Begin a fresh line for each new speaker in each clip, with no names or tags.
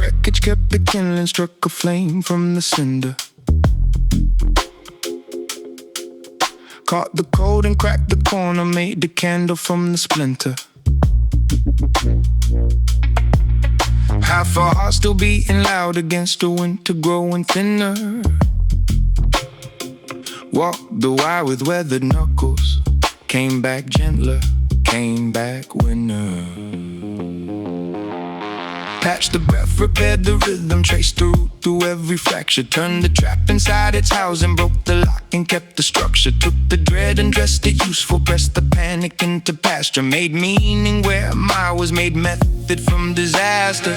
wreckage kept the kindling, struck a flame from the cinder. Caught the cold and cracked the corner, made the candle from the splinter. Half a heart still beating loud against the winter growing thinner. Walked the wire with weathered knuckles, came back gentler, came back winner. Patched the breath, repaired the rhythm, traced the route through every fracture. Turned the trap inside its housing, broke the lock and kept the structure. Took the dread and dressed it useful, pressed the panic into pasture. Made meaning where mine was, made method from disaster.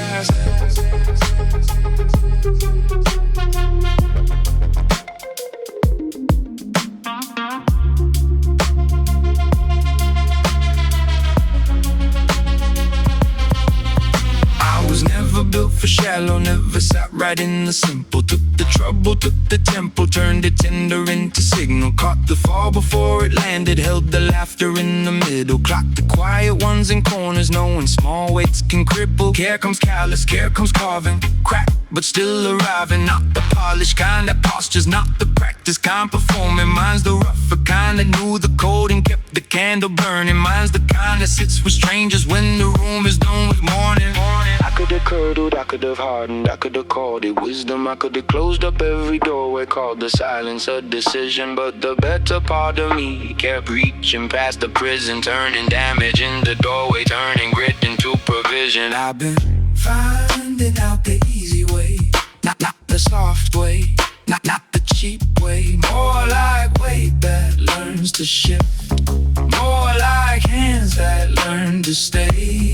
Never built for shallow, never sat right in the simple. Took the trouble, took the tempo, turned it tender into signal. Caught the fall before it landed, held the laughter in the middle. Clocked the quiet ones in corners, knowing small weights can cripple. Care comes callous, care comes carving, crack but still arriving. Not the polished kind, that posture's not the practice kind. Performing, mine's the rougher kind that knew the code and kept the candle burning. Mine's the kind that sits with strangers when the room is done with morning. I could've curdled, I could've hardened, I could've called it wisdom. I could've closed up every doorway, called the silence a decision. But the better part of me kept reaching past the prison, turning damage into doorway, turning grit into provision. I've been finding out the easy way, not the soft way, not the cheap way. More like weight that learns to shift, more like hands that learn to stay.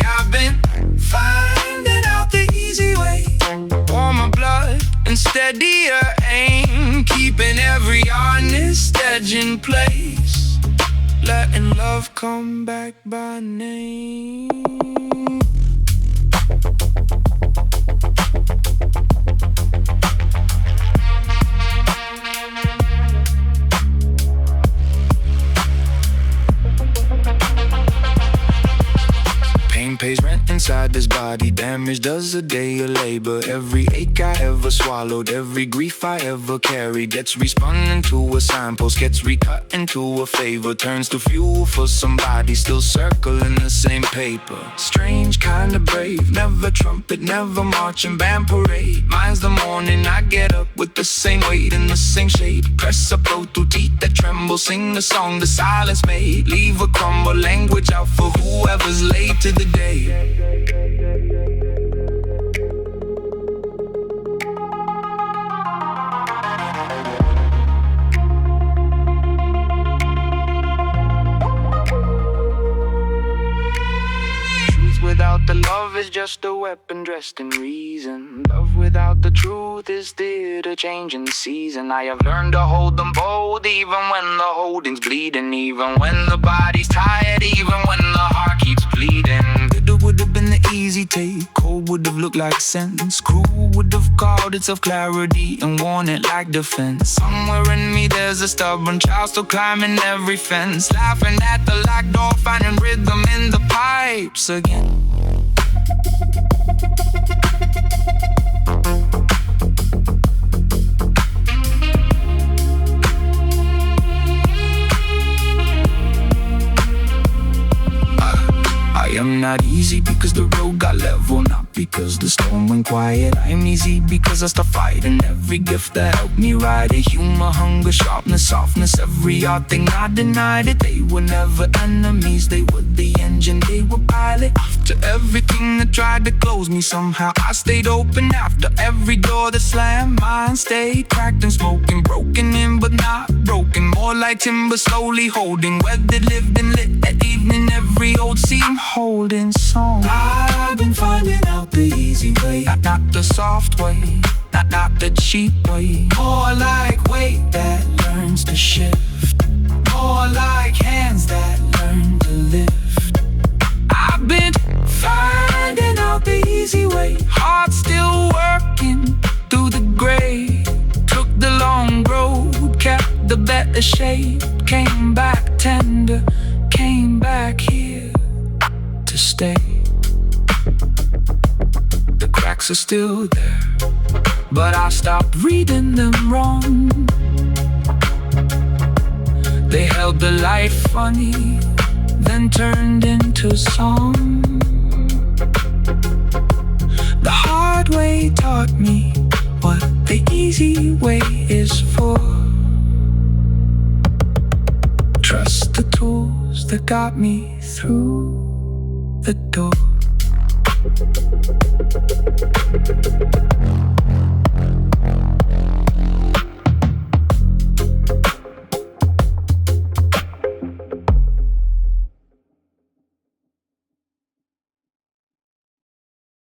I've been finding out the easy way, warmer blood and steadier aim, keeping every honest edge in place, letting love come back by name. Pain pays rent inside this body, damage does a day of labor. Every ache I ever swallowed, every grief I ever carried, gets respun into a signpost, gets recut into a favor. Turns to fuel for somebody still circling the same paper. Strange kind of brave, never trumpet, never marching band parade. Mine's the morning I get up with the same weight in the same shade. Press up, blow through teeth that tremble, sing the song the silence made. Leave a crumble, language out for whoever's late to the day. Without the love is just a weapon dressed in reason. Love without the truth is theater changing the season. I have learned to hold them bold, even when the holding's bleeding, even when the body's tired, even when the heart keeps bleeding. Bitter would have been the easy take, cold would have looked like sentence, cruel would have called itself clarity and worn it like defense. Somewhere in me there's a stubborn child still climbing every fence, laughing at the locked door, finding rhythm in the pipes again. I am not easy because the road got level, not because the storm went quiet. I'm easy because I start fighting every gift that helped me ride it. Humor, hunger, sharpness, softness, every odd thing I denied it. They were never enemies, they were the engine, they were pilot. After everything that tried to close me, somehow I stayed open. After every door that slammed, mine stayed cracked and smoking, broken in but not broken. More like timber slowly holding, weathered, lived and lit at evening. Every old seam holding song. I've been finding out the easy way, not the soft way, not the cheap way. More like weight that learns to shift, more like hands that learn to lift. I've been finding out the easy way, heart still working through the gray. Took the long road, kept the better shape, came back tender, came back here to stay. The crack marks are still there, but I stopped reading them wrong. They held the light funny, then turned into song. The hard way taught me what the easy way is for. Trust the tools that got me through the door.